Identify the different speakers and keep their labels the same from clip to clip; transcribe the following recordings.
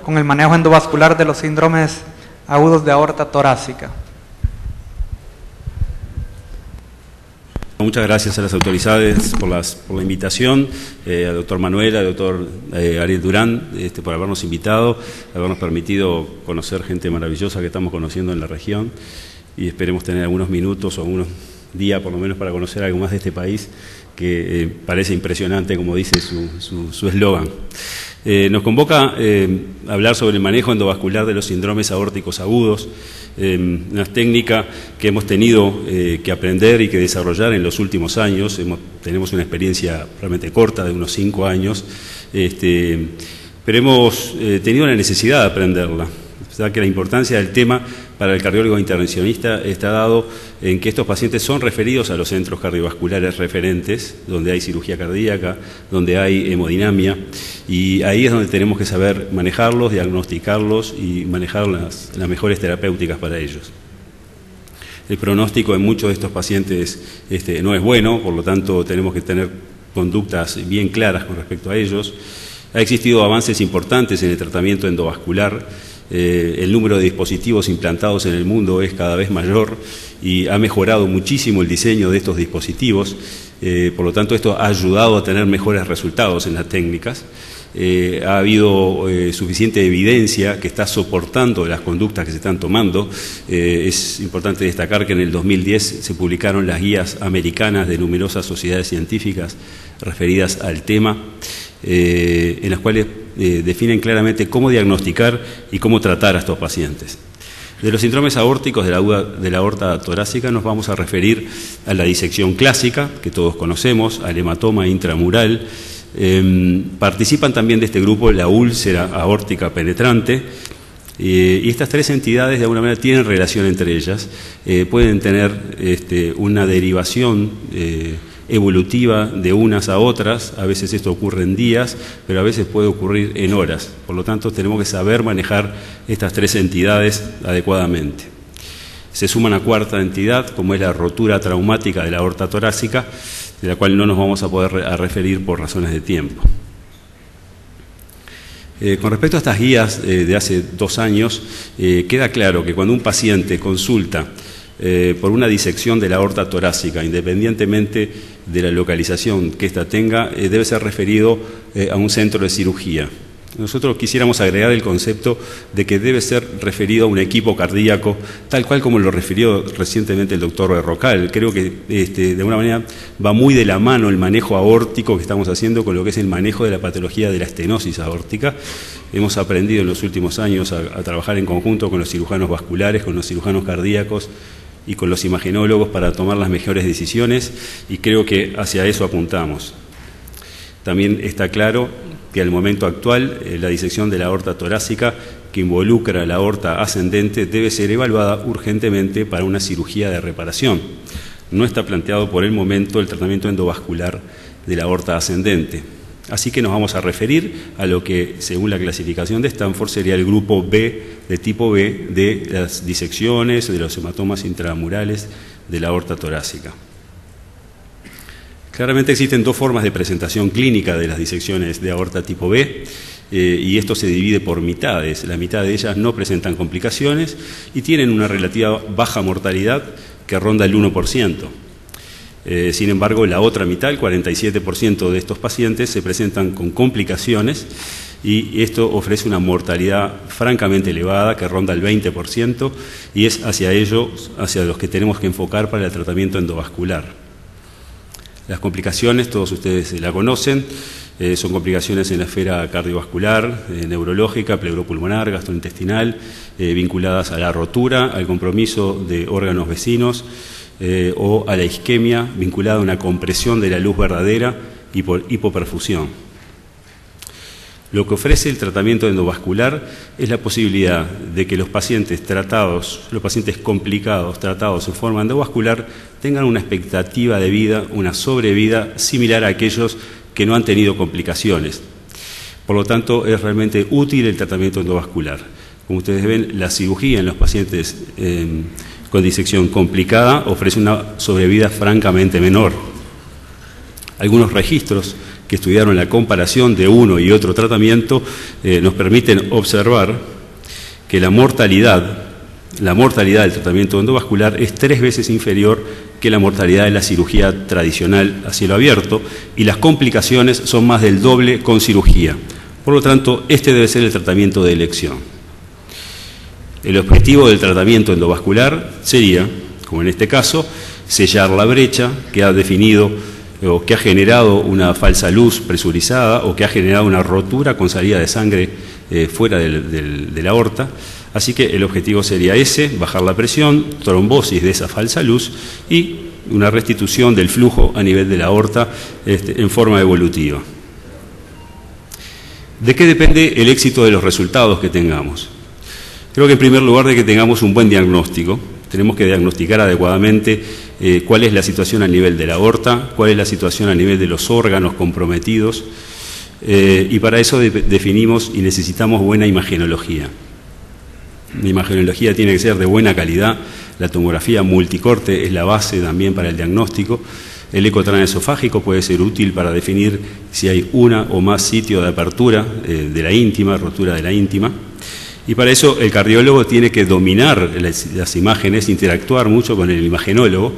Speaker 1: con el manejo endovascular de los síndromes agudos de aorta torácica.
Speaker 2: Muchas gracias a las autoridades por la invitación, al doctor Manuel, al doctor Ariel Durán, por habernos invitado, habernos permitido conocer gente maravillosa que estamos conociendo en la región, y esperemos tener algunos minutos o algunos días por lo menos para conocer algo más de este país que parece impresionante, como dice su eslogan. Nos convoca a hablar sobre el manejo endovascular de los síndromes aórticos agudos, una técnica que hemos tenido que aprender y que desarrollar en los últimos años. Tenemos una experiencia realmente corta de unos 5 años, pero hemos tenido la necesidad de aprenderla. O sea que la importancia del tema para el cardiólogo intervencionista está dado en que estos pacientes son referidos a los centros cardiovasculares referentes, donde hay cirugía cardíaca, donde hay hemodinamia, y ahí es donde tenemos que saber manejarlos, diagnosticarlos y manejar las mejores terapéuticas para ellos. El pronóstico en muchos de estos pacientes no es bueno, por lo tanto tenemos que tener conductas bien claras con respecto a ellos. Ha existido avances importantes en el tratamiento endovascular. El número de dispositivos implantados en el mundo es cada vez mayor y ha mejorado muchísimo el diseño de estos dispositivos, por lo tanto esto ha ayudado a tener mejores resultados en las técnicas. Ha habido suficiente evidencia que está soportando las conductas que se están tomando. Es importante destacar que en el 2010 se publicaron las guías americanas de numerosas sociedades científicas referidas al tema, en las cuales definen claramente cómo diagnosticar y cómo tratar a estos pacientes. De los síndromes aórticos de la aorta torácica nos vamos a referir a la disección clásica, que todos conocemos, al hematoma intramural. Participan también de este grupo la úlcera aórtica penetrante, y estas 3 entidades de alguna manera tienen relación entre ellas, pueden tener una derivación evolutiva de unas a otras. A veces esto ocurre en días, pero a veces puede ocurrir en horas. Por lo tanto, tenemos que saber manejar estas 3 entidades adecuadamente. Se suma una 4ª entidad, como es la rotura traumática de la aorta torácica, de la cual no nos vamos a poder referir por razones de tiempo. Con respecto a estas guías de hace 2 años, queda claro que cuando un paciente consulta por una disección de la aorta torácica, independientemente de la localización que ésta tenga, debe ser referido a un centro de cirugía. Nosotros quisiéramos agregar el concepto de que debe ser referido a un equipo cardíaco, tal cual como lo refirió recientemente el doctor Berrocal. Creo que de alguna manera va muy de la mano el manejo aórtico que estamos haciendo con lo que es el manejo de la patología de la estenosis aórtica. Hemos aprendido en los últimos años a trabajar en conjunto con los cirujanos vasculares, con los cirujanos cardíacos y con los imagenólogos para tomar las mejores decisiones, y creo que hacia eso apuntamos. También está claro que al momento actual la disección de la aorta torácica que involucra la aorta ascendente debe ser evaluada urgentemente para una cirugía de reparación. No está planteado por el momento el tratamiento endovascular de la aorta ascendente. Así que nos vamos a referir a lo que, según la clasificación de Stanford, sería el grupo B, de tipo B, de las disecciones, de los hematomas intramurales de la aorta torácica. Claramente existen 2 formas de presentación clínica de las disecciones de aorta tipo B, y esto se divide por mitades. La mitad de ellas no presentan complicaciones y tienen una relativa baja mortalidad que ronda el 1%. Sin embargo, la otra mitad, el 47% de estos pacientes, se presentan con complicaciones, y esto ofrece una mortalidad francamente elevada que ronda el 20%, y es hacia ellos hacia los que tenemos que enfocar para el tratamiento endovascular. Las complicaciones, todos ustedes la conocen, son complicaciones en la esfera cardiovascular, neurológica, pleuropulmonar, gastrointestinal, vinculadas a la rotura, al compromiso de órganos vecinos, o a la isquemia vinculada a una compresión de la luz verdadera y por hipoperfusión. Lo que ofrece el tratamiento endovascular es la posibilidad de que los pacientes complicados tratados en forma endovascular tengan una expectativa de vida, una sobrevida similar a aquellos que no han tenido complicaciones. Por lo tanto, es realmente útil el tratamiento endovascular. Como ustedes ven, la cirugía en los pacientes con disección complicada ofrece una sobrevida francamente menor. Algunos registros que estudiaron la comparación de uno y otro tratamiento nos permiten observar que la mortalidad del tratamiento endovascular es 3 veces inferior que la mortalidad de la cirugía tradicional a cielo abierto, y las complicaciones son más del doble con cirugía. Por lo tanto, este debe ser el tratamiento de elección. El objetivo del tratamiento endovascular sería, como en este caso, sellar la brecha que ha definido o que ha generado una falsa luz presurizada o que ha generado una rotura con salida de sangre fuera de la aorta. Así que el objetivo sería ese: bajar la presión, trombosis de esa falsa luz y una restitución del flujo a nivel de la aorta en forma evolutiva. ¿De qué depende el éxito de los resultados que tengamos? Creo que en primer lugar de que tengamos un buen diagnóstico. Tenemos que diagnosticar adecuadamente cuál es la situación a nivel de la aorta, cuál es la situación a nivel de los órganos comprometidos, y para eso definimos y necesitamos buena imagenología. La imagenología tiene que ser de buena calidad. La tomografía multicorte es la base también para el diagnóstico. El eco transesofágico puede ser útil para definir si hay una o más sitios de apertura de la íntima, rotura de la íntima. Y para eso el cardiólogo tiene que dominar las imágenes, interactuar mucho con el imagenólogo.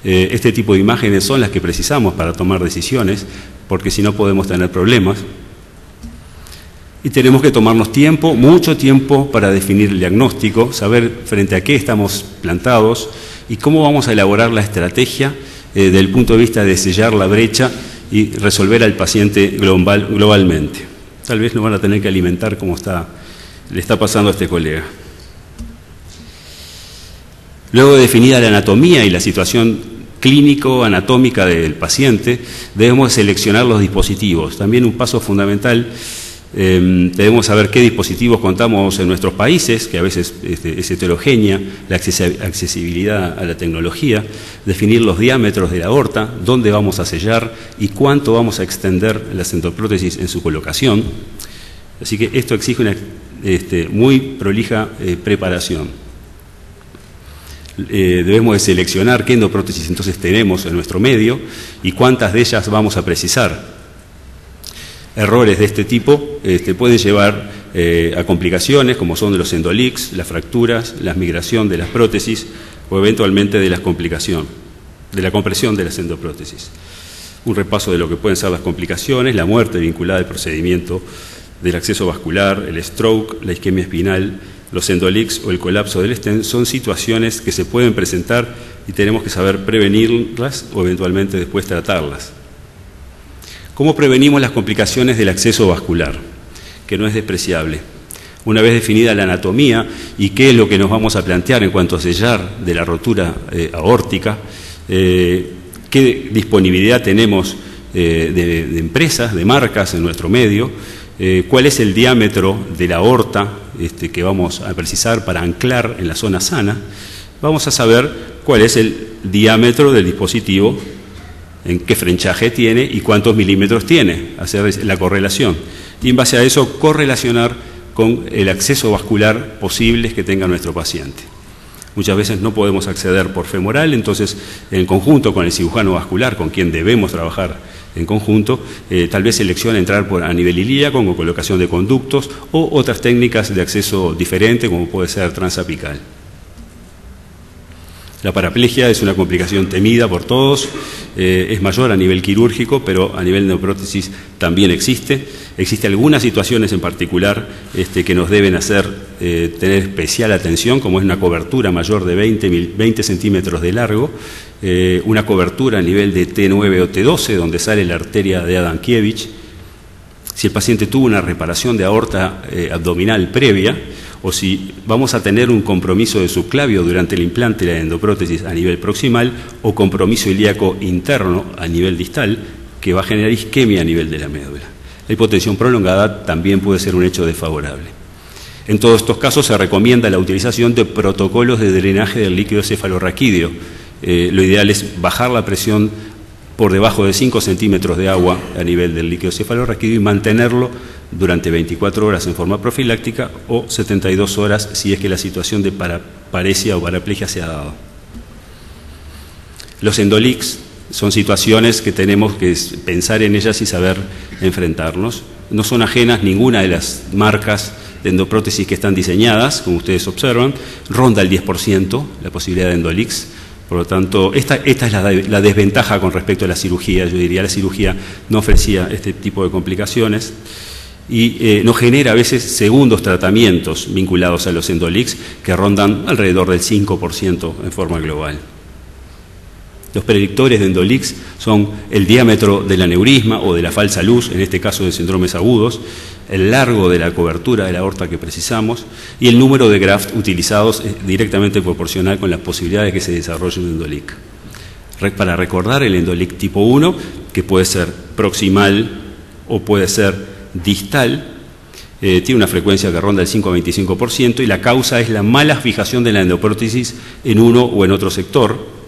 Speaker 2: Este tipo de imágenes son las que precisamos para tomar decisiones, porque si no podemos tener problemas. Y tenemos que tomarnos tiempo, mucho tiempo, para definir el diagnóstico, saber frente a qué estamos plantados y cómo vamos a elaborar la estrategia desde el punto de vista de sellar la brecha y resolver al paciente globalmente. Tal vez nos van a tener que alimentar como le está pasando a este colega. Luego de definida la anatomía y la situación clínico-anatómica del paciente, debemos seleccionar los dispositivos. También un paso fundamental. Debemos saber qué dispositivos contamos en nuestros países, que a veces es heterogénea, la accesibilidad a la tecnología, definir los diámetros de la aorta, dónde vamos a sellar y cuánto vamos a extender las endoprótesis en su colocación. Así que esto exige una muy prolija preparación. Debemos de seleccionar qué endoprótesis entonces tenemos en nuestro medio y cuántas de ellas vamos a precisar. Errores de este tipo pueden llevar a complicaciones como son los endoleaks, las fracturas, la migración de las prótesis o eventualmente de la compresión de las endoprótesis. Un repaso de lo que pueden ser las complicaciones: la muerte vinculada al procedimiento del acceso vascular, el stroke, la isquemia espinal, los endoleaks o el colapso del stent son situaciones que se pueden presentar y tenemos que saber prevenirlas o eventualmente después tratarlas. ¿Cómo prevenimos las complicaciones del acceso vascular? Que no es despreciable. Una vez definida la anatomía y qué es lo que nos vamos a plantear en cuanto a sellar de la rotura aórtica, qué disponibilidad tenemos de empresas, de marcas en nuestro medio, cuál es el diámetro de la aorta que vamos a precisar para anclar en la zona sana, vamos a saber cuál es el diámetro del dispositivo, en qué frenchaje tiene y cuántos milímetros tiene, hacer la correlación. Y en base a eso correlacionar con el acceso vascular posible que tenga nuestro paciente. Muchas veces no podemos acceder por femoral, entonces en conjunto con el cirujano vascular, con quien debemos trabajar en conjunto, tal vez selecciona entrar a nivel ilíaco con colocación de conductos o otras técnicas de acceso diferente como puede ser transapical. La paraplegia es una complicación temida por todos, es mayor a nivel quirúrgico, pero a nivel de neoprótesis también existe. Existen algunas situaciones en particular que nos deben hacer tener especial atención, como es una cobertura mayor de 20 centímetros de largo, una cobertura a nivel de T9 o T12, donde sale la arteria de Adamkiewicz. Si el paciente tuvo una reparación de aorta abdominal previa, o si vamos a tener un compromiso de subclavio durante el implante de la endoprótesis a nivel proximal o compromiso ilíaco interno a nivel distal, que va a generar isquemia a nivel de la médula. La hipotensión prolongada también puede ser un hecho desfavorable. En todos estos casos se recomienda la utilización de protocolos de drenaje del líquido cefalorraquídeo. Lo ideal es bajar la presión por debajo de 5 centímetros de agua a nivel del líquido cefalorraquídeo y mantenerlo durante 24 horas en forma profiláctica o 72 horas si es que la situación de paresia o paraplegia se ha dado. Los endoleaks son situaciones que tenemos que pensar en ellas y saber enfrentarnos. No son ajenas ninguna de las marcas de endoprótesis que están diseñadas, como ustedes observan, ronda el 10% la posibilidad de Endolix. Por lo tanto, esta es la desventaja con respecto a la cirugía. Yo diría, la cirugía no ofrecía este tipo de complicaciones y nos genera a veces segundos tratamientos vinculados a los Endolix que rondan alrededor del 5% en forma global. Los predictores de Endolix son el diámetro del aneurisma o de la falsa luz, en este caso de síndromes agudos, el largo de la cobertura de la aorta que precisamos y el número de graft utilizados es directamente proporcional con las posibilidades de que se desarrolle un Endolic. Para recordar, el Endolic tipo 1, que puede ser proximal o puede ser distal, tiene una frecuencia que ronda el 5 a 25% y la causa es la mala fijación de la endoprótesis en uno o en otro sector.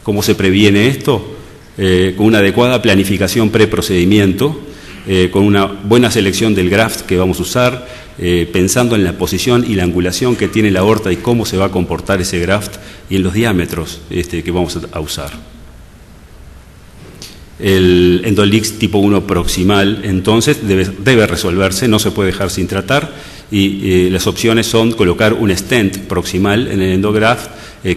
Speaker 2: ¿Cómo se previene esto? Con una adecuada planificación preprocedimiento, con una buena selección del graft que vamos a usar, pensando en la posición y la angulación que tiene la aorta y cómo se va a comportar ese graft y en los diámetros que vamos a usar. El Endolix tipo 1 proximal, entonces, debe resolverse, no se puede dejar sin tratar y las opciones son colocar un stent proximal en el endograft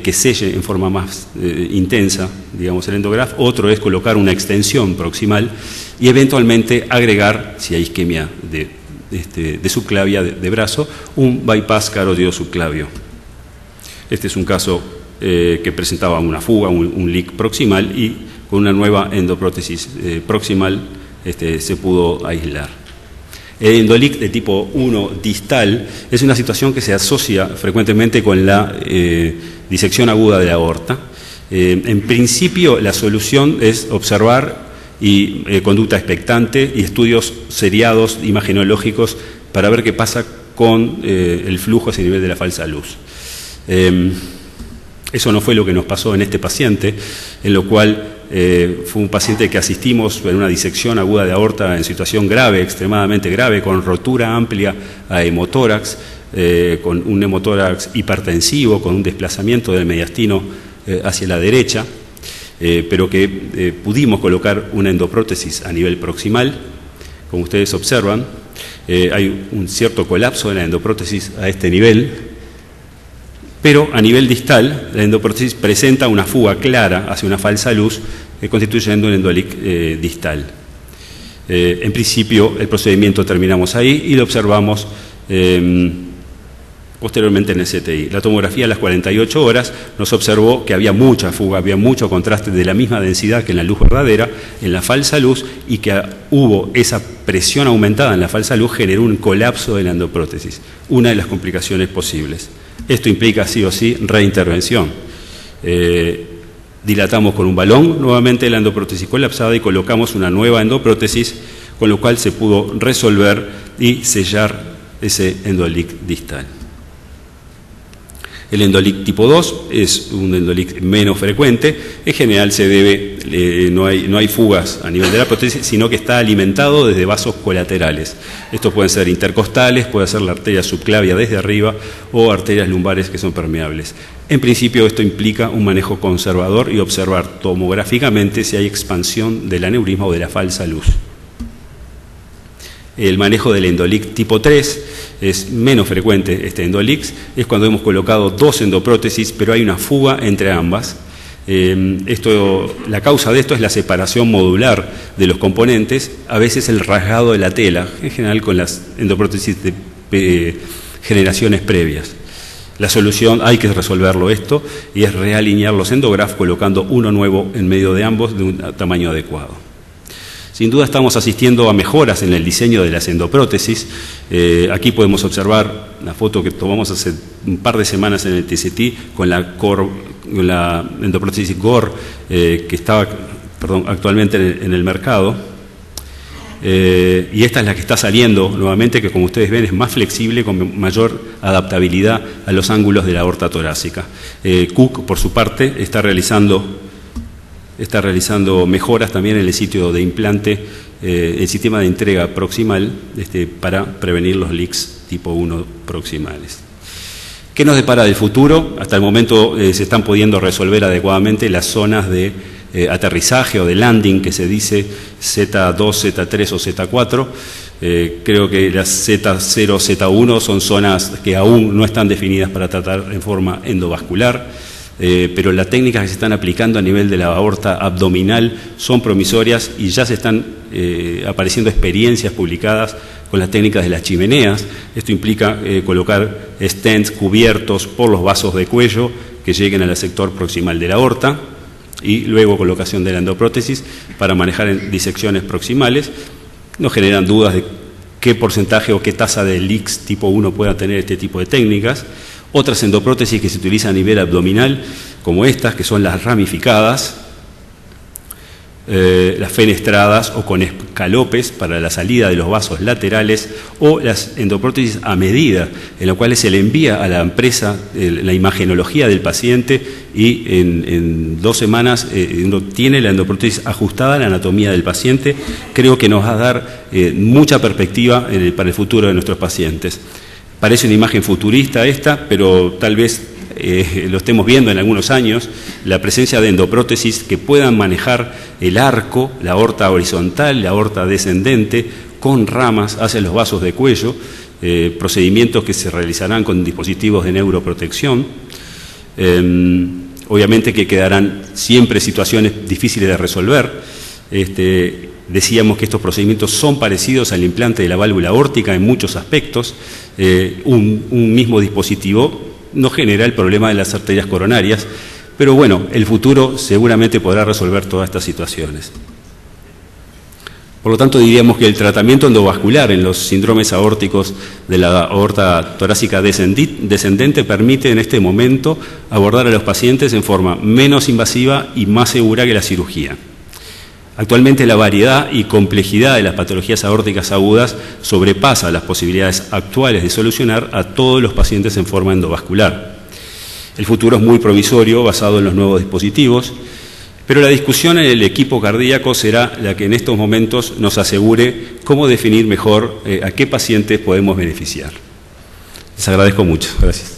Speaker 2: que selle en forma más intensa, digamos, el endograft. Otro es colocar una extensión proximal y eventualmente agregar, si hay isquemia de subclavia de brazo, un bypass carótido subclavio. Este es un caso que presentaba una fuga, un leak proximal y con una nueva endoprótesis proximal se pudo aislar. El Endolic de tipo 1 distal es una situación que se asocia frecuentemente con la disección aguda de la aorta. En principio, la solución es observar conducta expectante y estudios seriados imagenológicos para ver qué pasa con el flujo a ese nivel de la falsa luz. Eso no fue lo que nos pasó en este paciente, en lo cual fue un paciente que asistimos en una disección aguda de aorta en situación grave, extremadamente grave, con rotura amplia a hemotórax, con un hemotórax hipertensivo, con un desplazamiento del mediastino hacia la derecha, pero que pudimos colocar una endoprótesis a nivel proximal. Como ustedes observan, hay un cierto colapso de la endoprótesis a este nivel, pero a nivel distal la endoprótesis presenta una fuga clara hacia una falsa luz, constituyendo un endolic distal. En principio el procedimiento terminamos ahí y lo observamos posteriormente en el CTI. La tomografía a las 48 horas nos observó que había mucha fuga, había mucho contraste de la misma densidad que en la luz verdadera, en la falsa luz, y que hubo esa presión aumentada en la falsa luz, generó un colapso de la endoprótesis, una de las complicaciones posibles. Esto implica sí o sí reintervención. Dilatamos con un balón nuevamente la endoprótesis colapsada y colocamos una nueva endoprótesis, con lo cual se pudo resolver y sellar ese endolic distal. El endolic tipo 2 es un endolic menos frecuente, en general se debe, no hay fugas a nivel de la prótesis, sino que está alimentado desde vasos colaterales. Estos pueden ser intercostales, puede ser la arteria subclavia desde arriba o arterias lumbares que son permeables. En principio esto implica un manejo conservador y observar tomográficamente si hay expansión del aneurisma o de la falsa luz. El manejo del endolic tipo 3 es menos frecuente. Este endolic es cuando hemos colocado dos endoprótesis, pero hay una fuga entre ambas. La causa de esto es la separación modular de los componentes, a veces el rasgado de la tela, en general con las endoprótesis de generaciones previas. La solución, hay que resolverlo esto, y es realinear los endografts colocando uno nuevo en medio de ambos de un tamaño adecuado. Sin duda estamos asistiendo a mejoras en el diseño de las endoprótesis. Aquí podemos observar la foto que tomamos hace un par de semanas en el TCT con la endoprótesis GOR que estaba actualmente en el mercado. Y esta es la que está saliendo nuevamente, que como ustedes ven es más flexible, con mayor adaptabilidad a los ángulos de la aorta torácica. Cook, por su parte, está realizando mejoras también en el sitio de implante, el sistema de entrega proximal, para prevenir los leaks tipo 1 proximales. ¿Qué nos depara del futuro? Hasta el momento se están pudiendo resolver adecuadamente las zonas de aterrizaje o de landing, que se dice Z2, Z3 o Z4. Creo que las Z0, Z1 son zonas que aún no están definidas para tratar en forma endovascular, pero las técnicas que se están aplicando a nivel de la aorta abdominal son promisorias y ya se están apareciendo experiencias publicadas con las técnicas de las chimeneas. Esto implica colocar stents cubiertos por los vasos de cuello que lleguen al sector proximal de la aorta y luego colocación de la endoprótesis para manejar disecciones proximales. Nos generan dudas de qué porcentaje o qué tasa de leaks tipo 1 pueda tener este tipo de técnicas. Otras endoprótesis que se utilizan a nivel abdominal, como estas, que son las ramificadas, las fenestradas o con escalopes para la salida de los vasos laterales, o las endoprótesis a medida, en las cuales se le envía a la empresa la imagenología del paciente y en 2 semanas uno tiene la endoprótesis ajustada a la anatomía del paciente. Creo que nos va a dar mucha perspectiva para el futuro de nuestros pacientes. Parece una imagen futurista esta, pero tal vez lo estemos viendo en algunos años, la presencia de endoprótesis que puedan manejar el arco, la aorta horizontal, la aorta descendente, con ramas hacia los vasos de cuello, procedimientos que se realizarán con dispositivos de neuroprotección. Obviamente que quedarán siempre situaciones difíciles de resolver. Decíamos que estos procedimientos son parecidos al implante de la válvula aórtica en muchos aspectos. Un mismo dispositivo no genera el problema de las arterias coronarias, pero bueno, el futuro seguramente podrá resolver todas estas situaciones. Por lo tanto, diríamos que el tratamiento endovascular en los síndromes aórticos de la aorta torácica descendente permite en este momento abordar a los pacientes en forma menos invasiva y más segura que la cirugía. Actualmente la variedad y complejidad de las patologías aórticas agudas sobrepasa las posibilidades actuales de solucionar a todos los pacientes en forma endovascular. El futuro es muy provisorio, basado en los nuevos dispositivos, pero la discusión en el equipo cardíaco será la que en estos momentos nos asegure cómo definir mejor a qué pacientes podemos beneficiar. Les agradezco mucho. Gracias.